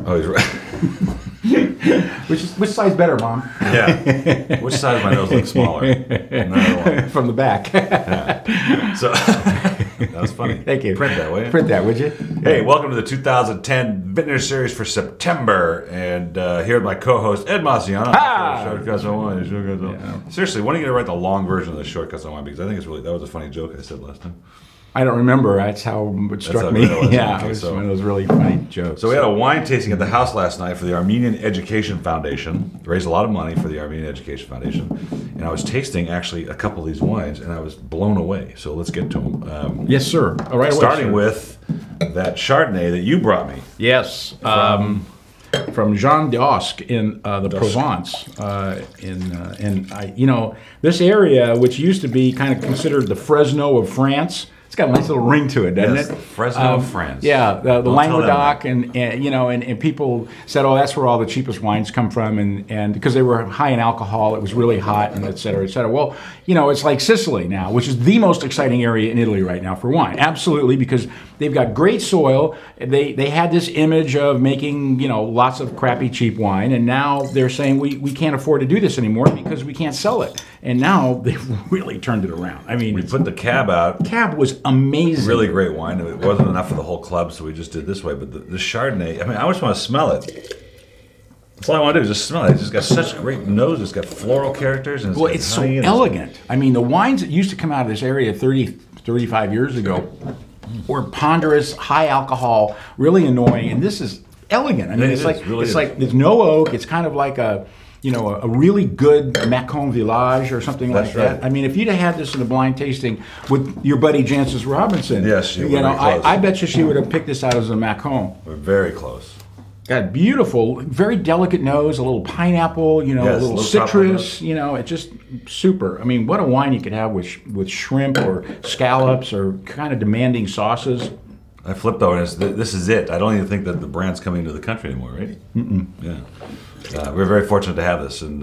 Oh, he's right. Which side's better, Mom? Yeah. Which side of my nose looks smaller? From the back. Yeah. So that was funny. Thank you. Print that, will you? Print that, would you? Hey, welcome to the 2010 Vintners series for September, and here with my co-host Ed Masciana. Shortcuts on Wine. Yeah. Seriously, when are you going to write the long version of the Shortcuts on Wine? Because I think it's really, that was a funny joke I said last time. I don't remember. That's how it struck me. Yeah, it was one of those really funny jokes. So we had a wine tasting at the house last night for the Armenian Education Foundation. Raised a lot of money for the Armenian Education Foundation. And I was tasting, actually, a couple of these wines, and I was blown away. So let's get to them. Yes, sir. All right, starting with that Chardonnay that you brought me. Yes. From Jean d'Osc in the Provence, this area, which used to be kind of considered the Fresno of France, it's got a nice little ring to it, doesn't it? Fresno of France. Yeah, the Languedoc, and people said, oh, that's where all the cheapest wines come from, and because they were high in alcohol, it was really hot, and et cetera, et cetera. Well, it's like Sicily now, which is the most exciting area in Italy right now for wine. Absolutely, because they've got great soil. They had this image of making, lots of crappy cheap wine, and now they're saying we can't afford to do this anymore because we can't sell it. And now they've really turned it around. I mean, we put the cab out. Cab was amazing. Really great wine. It wasn't enough for the whole club, so we just did this way. But the Chardonnay, I mean, I just want to smell it. That's all I want to do is just smell it. It's just got such great nose. It's got floral characters. And it's so elegant. I mean, the wines that used to come out of this area 30, 35 years ago were ponderous, high alcohol, really annoying. And this is elegant. I mean, it's like there's no oak. It's kind of like a really good Macon Village or something like that. I mean, if you'd have had this in a blind tasting with your buddy Jancis Robinson, yes, I bet you she would have picked this out as a Macon. We're very close. Got beautiful, very delicate nose, a little pineapple, a little citrus, it's just super. I mean, what a wine you could have with shrimp or scallops or kind of demanding sauces. I flipped over and this is it. I don't even think that the brand's coming to the country anymore, right? Yeah. We're very fortunate to have this, and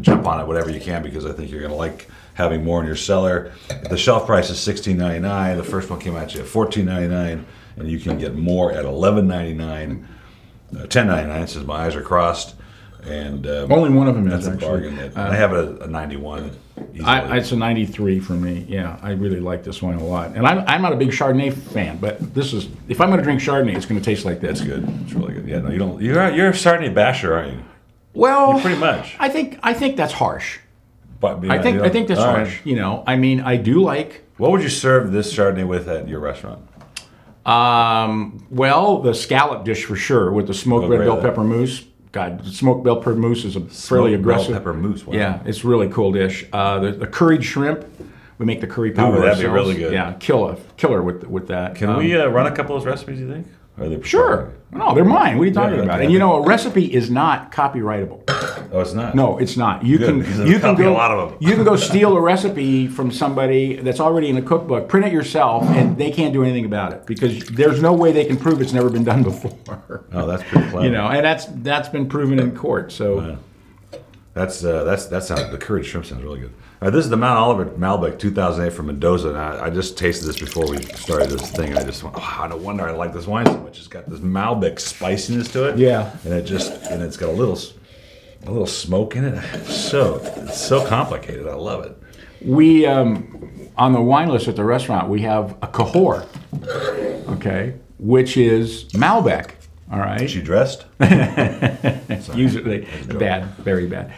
jump on it whatever you can, because I think you're going to like having more in your cellar. The shelf price is $16.99. The first one came out at $14.99, and you can get more at $11.99, $10.99, since my eyes are crossed. And only one of them is actually. A bargain. I have a 91. It's a 93 for me. Yeah, I really like this wine a lot. And I'm not a big Chardonnay fan, but if I'm going to drink Chardonnay, it's going to taste like this. It's good. It's really good. Yeah, no, you don't. You're a Chardonnay basher, aren't you? Well, pretty much. I think that's harsh. But I think that's harsh. Right. I mean, I do like. What would you serve this Chardonnay with at your restaurant? Well, the scallop dish for sure, with the smoked red bell pepper mousse. God, the smoked bell pepper mousse is a fairly aggressive. Bell pepper mousse. Wow. Yeah, it's a really cool dish. The curried shrimp. We make the curry powder ourselves. That'd be really good. Yeah, killer with that. Can we run a couple of those recipes, you think? Sure. No, they're mine. What are you talking about? And a recipe is not copyrightable. Oh, it's not? No, it's not. You can go a lot of them. You can go steal a recipe from somebody that's already in a cookbook, print it yourself, and they can't do anything about it because there's no way they can prove it's never been done before. Oh, that's pretty clever. And that's been proven in court. So wow. That sounds, the curried shrimp sounds really good. All right, this is the Monte Olivar Malbec 2008 from Mendoza. And I just tasted this before we started this thing, and I just went, oh, no wonder I like this wine so much. It's got this Malbec spiciness to it. Yeah. And it's got a little smoke in it. It's so complicated. I love it. We on the wine list at the restaurant, we have a Cahors, okay, which is Malbec. All right. Is she dressed? Usually bad, very bad.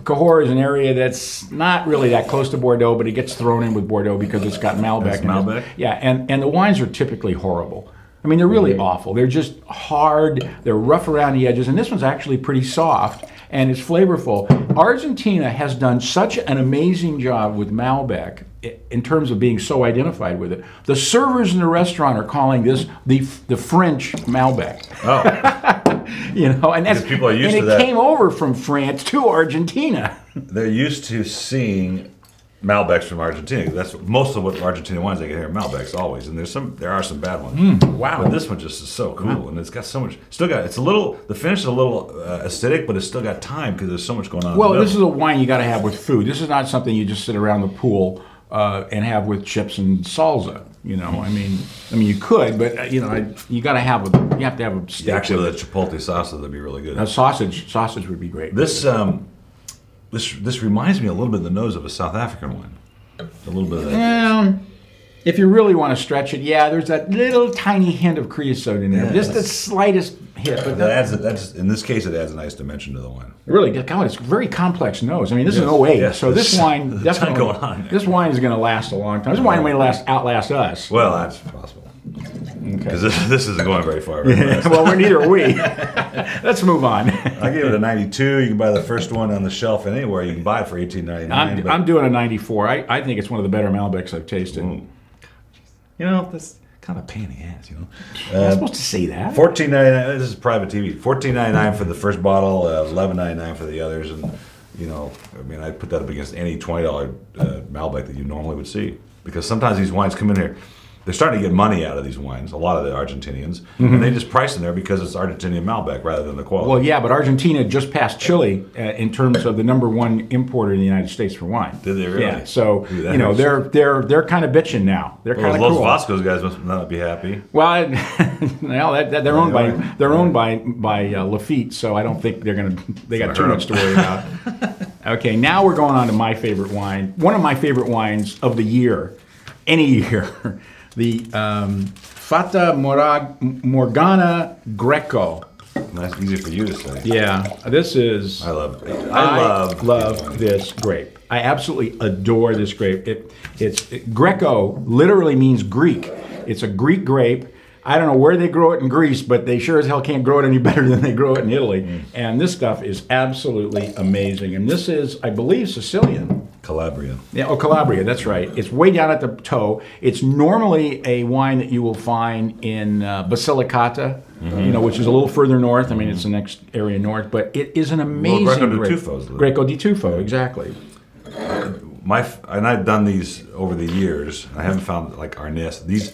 Cahors is an area that's not really that close to Bordeaux, but it gets thrown in with Bordeaux because it's got Malbec. Malbec? Yeah, and the wines are typically horrible. I mean, they're really awful. They're just hard. They're rough around the edges, and this one's actually pretty soft, and it's flavorful. Argentina has done such an amazing job with Malbec in terms of being so identified with it. The servers in the restaurant are calling this the French Malbec. Oh. And that's people are used to that. And it came over from France to Argentina. They're used to seeing Malbecs from Argentina. That's most of what Argentina wines they get here are Malbecs always, and there are some bad ones. Wow. But this one just is so cool, and it's got so much. The finish is a little acidic, but it's still got time because there's so much going on. Well, this is a wine you got to have with food. This is not something you just sit around the pool and have with chips and salsa. You know, I mean, you could, but you got to have you have to have a steak. Actually, the chipotle sauce would be really good. Sausage would be great. This reminds me a little bit of the nose of a South African wine. A little bit of that. Yeah. If you really want to stretch it, yeah, there's that little tiny hint of creosote in there. Just the slightest hint. But in this case, it adds a nice dimension to the wine. Really, God, it's a very complex nose. I mean, this is an 08, so this wine definitely going on. This wine is going to last a long time. This wine may outlast us. Well, that's possible. Because this isn't going very far. Well, neither are we. Let's move on. I gave it a 92. You can buy the first one on the shelf anywhere. You can buy it for $18.99. I'm doing a 94. I think it's one of the better Malbecs I've tasted. You know, that's kind of a pain in the ass, you know. You're not supposed to say that. $14.99. This is private TV. $14.99 for the first bottle, $11.99 for the others, and I'd put that up against any $20 Malbec that you normally would see, because sometimes these wines come in here. They're starting to get money out of these wines, a lot of the Argentinians, and they just price them there because it's Argentinian Malbec rather than the quality. Well, yeah, but Argentina just passed Chile in terms of the #1 importer in the United States for wine. Did they really? Yeah, so they're kind of bitching now. They're kind of cool. cool. Los Vascos guys must not be happy. Well, they're owned by Lafitte, so I don't think they got too much to worry about. Okay, now we're going on to my favorite wine. One of my favorite wines of the year, any year. The Fata Morgana Greco. That's easy for you to say. Yeah, this is. I love this grape. I absolutely adore this grape. Greco literally means Greek. It's a Greek grape. I don't know where they grow it in Greece, but they sure as hell can't grow it any better than they grow it in Italy. And this stuff is absolutely amazing. And this is, I believe, Sicilian. Calabria. Yeah, Calabria, that's right. It's way down at the toe. It's normally a wine that you will find in Basilicata, which is a little further north. I mean, it's the next area north, but it is an amazing Greco di Tufo, exactly. And I've done these over the years. I haven't found like Arnis. These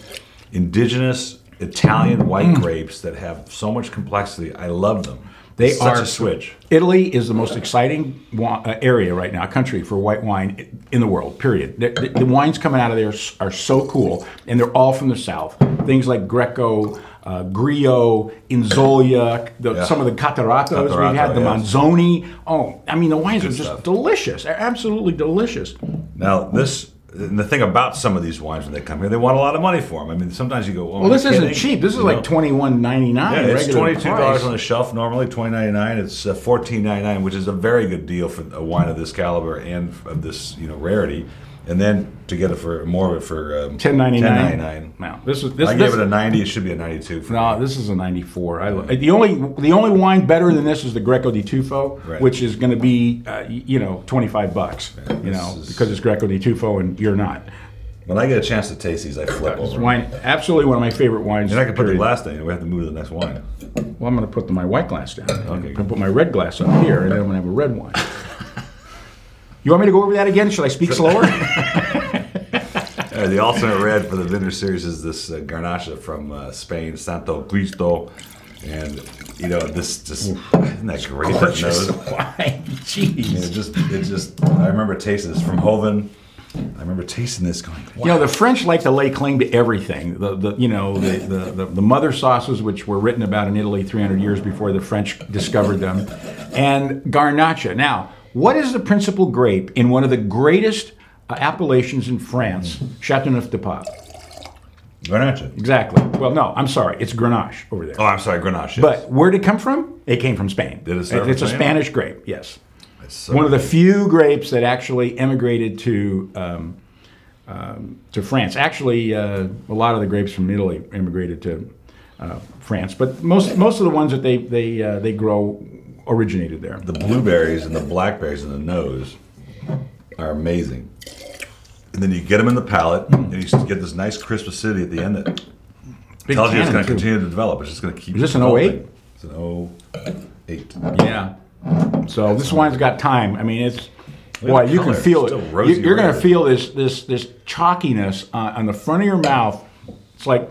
indigenous Italian white grapes that have so much complexity. I love them. They such are a switch. Italy is the most exciting area right now, country for white wine in the world, period. The wines coming out of there are so cool, and they're all from the south. Things like Greco, Grillo, Inzolia, some of the Cataratos we've had, the Manzoni. Oh, I mean, the wines are just delicious. They're absolutely delicious. Now, and the thing about some of these wines when they come here, they want a lot of money for them. I mean, sometimes you go, well, this isn't cheap. This is like $21.99. Yeah, it's $22 on the shelf normally, $20.99. It's $14.99, which is a very good deal for a wine of this caliber and of this rarity. And then to get it for more of it for $10.99. Now, I gave it a 90. It should be a 92. This is a 94. The only wine better than this is the Greco di Tufo, which is going to be $25. Because it's Greco di Tufo and you're not. When I get a chance to taste these, I flip over. Wine, absolutely one of my favorite wines. You're not going to put your glass down. We have to move to the next wine. Well, I'm going to put my white glass down. Okay. I'm going to put my red glass up here, and then I'm going to have a red wine. You want me to go over that again? Should I speak slower? The alternate red for the Vintners series is this Garnacha from Spain, Santo Cristo. And, this just, isn't that great? Gorgeous wine. Jeez. I remember tasting this from Hoven. I remember tasting this going, wow. The French like to lay claim to everything. The mother sauces, which were written about in Italy 300 years before the French discovered them. And Garnacha. Now, what is the principal grape in one of the greatest appellations in France, Châteauneuf-du-Pape? Garnacha. Exactly. Well, no, I'm sorry. It's Grenache over there. Oh, I'm sorry, Grenache. Yes. But where did it come from? It came from Spain. Did it start from It's a Spain? Spanish grape, yes. So one of the few grapes that actually emigrated to France. Actually, a lot of the grapes from Italy immigrated to France, but most of the ones that they grow originated there. The blueberries and the blackberries in the nose are amazing. And then you get them in the palate, and you get this nice crisp acidity at the end that tells you it's going to continue to develop. It's just going to keep. Is this developing. an 08? It's an 08. Yeah. So this wine's got time. I mean, Boy, you can feel Still it. rosy You're going to red. feel this chalkiness on the front of your mouth. It's like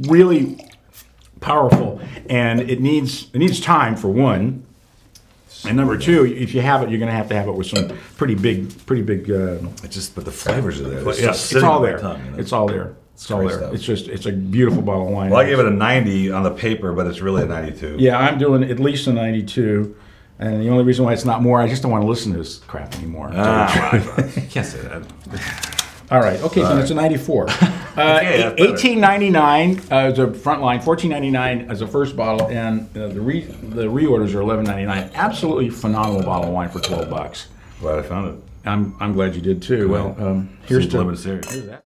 really powerful, and it needs time for one. And number two, if you have it, you're going to have it with some pretty big. It's just, but the flavors are there. It's all there. It's all there. It's all there. Stuff. It's a beautiful bottle of wine. Well, I gave it a 90 on the paper, but it's really a 92. Yeah, I'm doing at least a 92. And the only reason why it's not more, I just don't want to listen to this crap anymore. I can't say that. All right. Okay, so it's a 94. $18.99 as a front line, $14.99 as a first bottle, and the reorders are $11.99. Absolutely phenomenal bottle of wine for $12. Glad I found it. I'm glad you did too. Well, here's the limited series. Here's that.